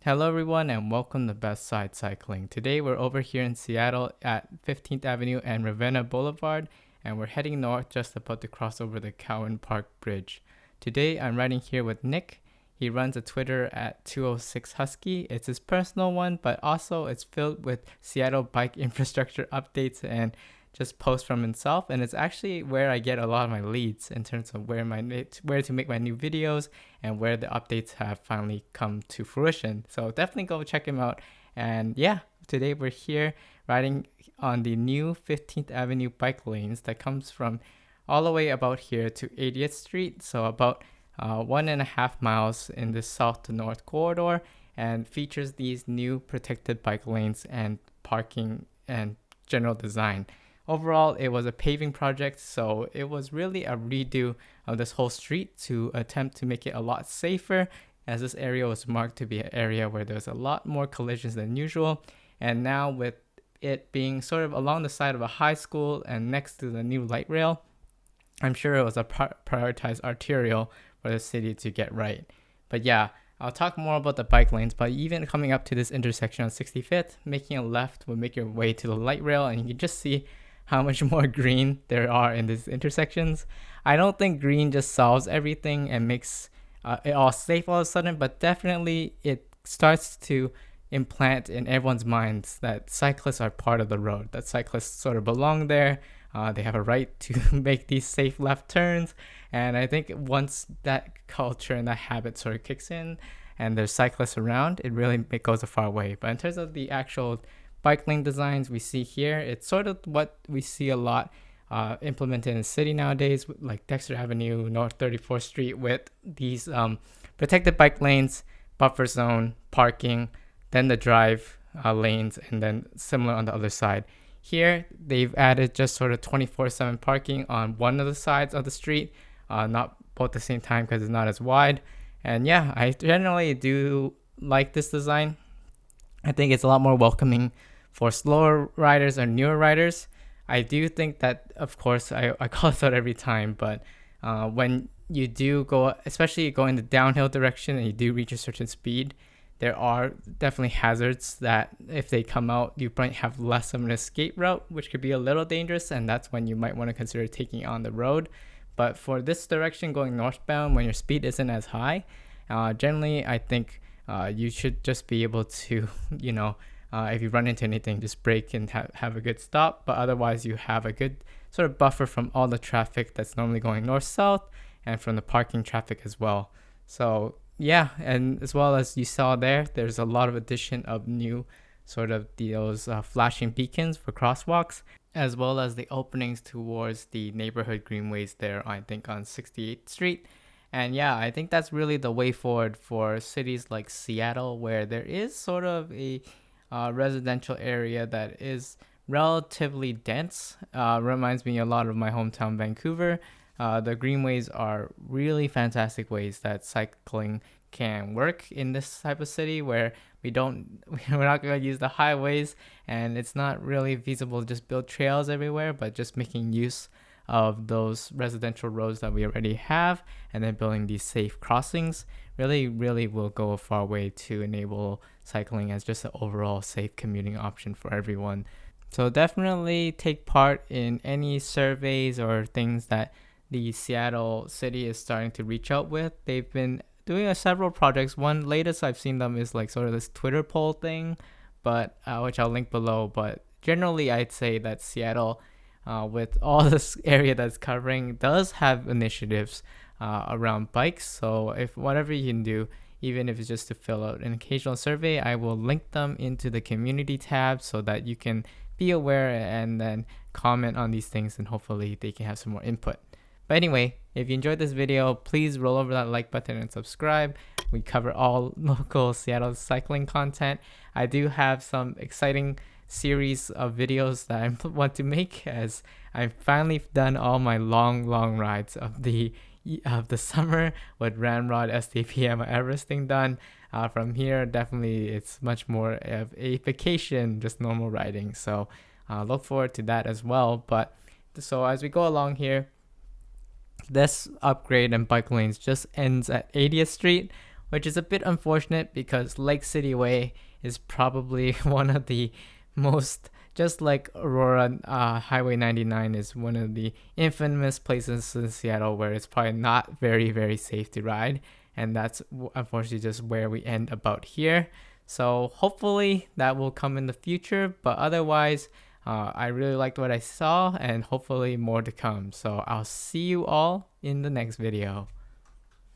Hello everyone and welcome to Best Side Cycling. Today we're over here in Seattle at 15th Avenue and Ravenna Boulevard, and we're heading north just about to cross over the Cowan Park Bridge. Today I'm riding here with Nick. He runs a Twitter at 206 Husky. It's his personal one, but also it's filled with Seattle bike infrastructure updates and just posts from himself, and it's actually where I get a lot of my leads in terms of where to make my new videos and where the updates have finally come to fruition. So definitely go check him out. And yeah, today we're here riding on the new 15th Avenue bike lanes that comes from all the way about here to 80th Street, so about 1.5 miles in the south to north corridor, and features these new protected bike lanes and parking and general design. Overall, it was a paving project, so it was really a redo of this whole street to attempt to make it a lot safer, as this area was marked to be an area where there's a lot more collisions than usual. And now with it being sort of along the side of a high school and next to the new light rail, I'm sure it was a prioritized arterial for the city to get right. But yeah, I'll talk more about the bike lanes, but even coming up to this intersection on 65th, making a left will make your way to the light rail, and you can just see how much more green there are in these intersections. I don't think green just solves everything and makes it all safe all of a sudden, but definitely it starts to implant in everyone's minds that cyclists are part of the road, that cyclists sort of belong there. They have a right to make these safe left turns. And I think once that culture and that habit sort of kicks in and there's cyclists around, it really goes a far way. But in terms of the actual bike lane designs we see here, it's sort of what we see a lot implemented in the city nowadays, like Dexter Avenue, North 34th Street, with these protected bike lanes, buffer zone, parking, then the drive lanes, and then similar on the other side. Here, they've added just sort of 24/7 parking on one of the sides of the street, not both at the same time because it's not as wide. And yeah, I generally do like this design. I think it's a lot more welcoming for slower riders or newer riders. I do think that, of course, I call this out every time, but when you do go, especially go in the downhill direction and you do reach a certain speed, there are definitely hazards that if they come out, you might have less of an escape route, which could be a little dangerous, and that's when you might want to consider taking on the road. But for this direction going northbound, when your speed isn't as high, generally I think you should just be able to, if you run into anything, just brake and have a good stop. But otherwise, you have a good sort of buffer from all the traffic that's normally going north-south and from the parking traffic as well. So yeah, and as well as you saw there's a lot of addition of new sort of those flashing beacons for crosswalks, as well as the openings towards the neighborhood greenways there, I think on 68th Street. And yeah, I think that's really the way forward for cities like Seattle, where there is sort of a residential area that is relatively dense. Reminds me a lot of my hometown, Vancouver. The greenways are really fantastic ways that cycling can work in this type of city where we're not going to use the highways, and it's not really feasible to just build trails everywhere, but just making use of those residential roads that we already have and then building these safe crossings really will go a far way to enable cycling as just an overall safe commuting option for everyone. So definitely take part in any surveys or things that the Seattle city is starting to reach out with. They've been doing several projects. One latest I've seen them is like sort of this Twitter poll thing, but which I'll link below. But generally I'd say that Seattle, with all this area that's covering, does have initiatives around bikes. So if whatever you can do, even if it's just to fill out an occasional survey, I will link them into the community tab so that you can be aware and then comment on these things, and hopefully they can have some more input. But anyway, if you enjoyed this video, please roll over that like button and subscribe. We cover all local Seattle cycling content. I do have some exciting series of videos that I want to make, as I've finally done all my long rides of the summer with Ramrod, STP, and Everesting done. From here, definitely it's much more of a vacation, just normal riding. So look forward to that as well. But so as we go along here, this upgrade and bike lanes just ends at 80th Street, which is a bit unfortunate because Lake City Way is probably one of the most, just like Aurora, Highway 99 is one of the infamous places in Seattle where it's probably not very, very safe to ride. And that's unfortunately just where we end about here. So hopefully that will come in the future, but otherwise, I really liked what I saw and hopefully more to come. So I'll see you all in the next video.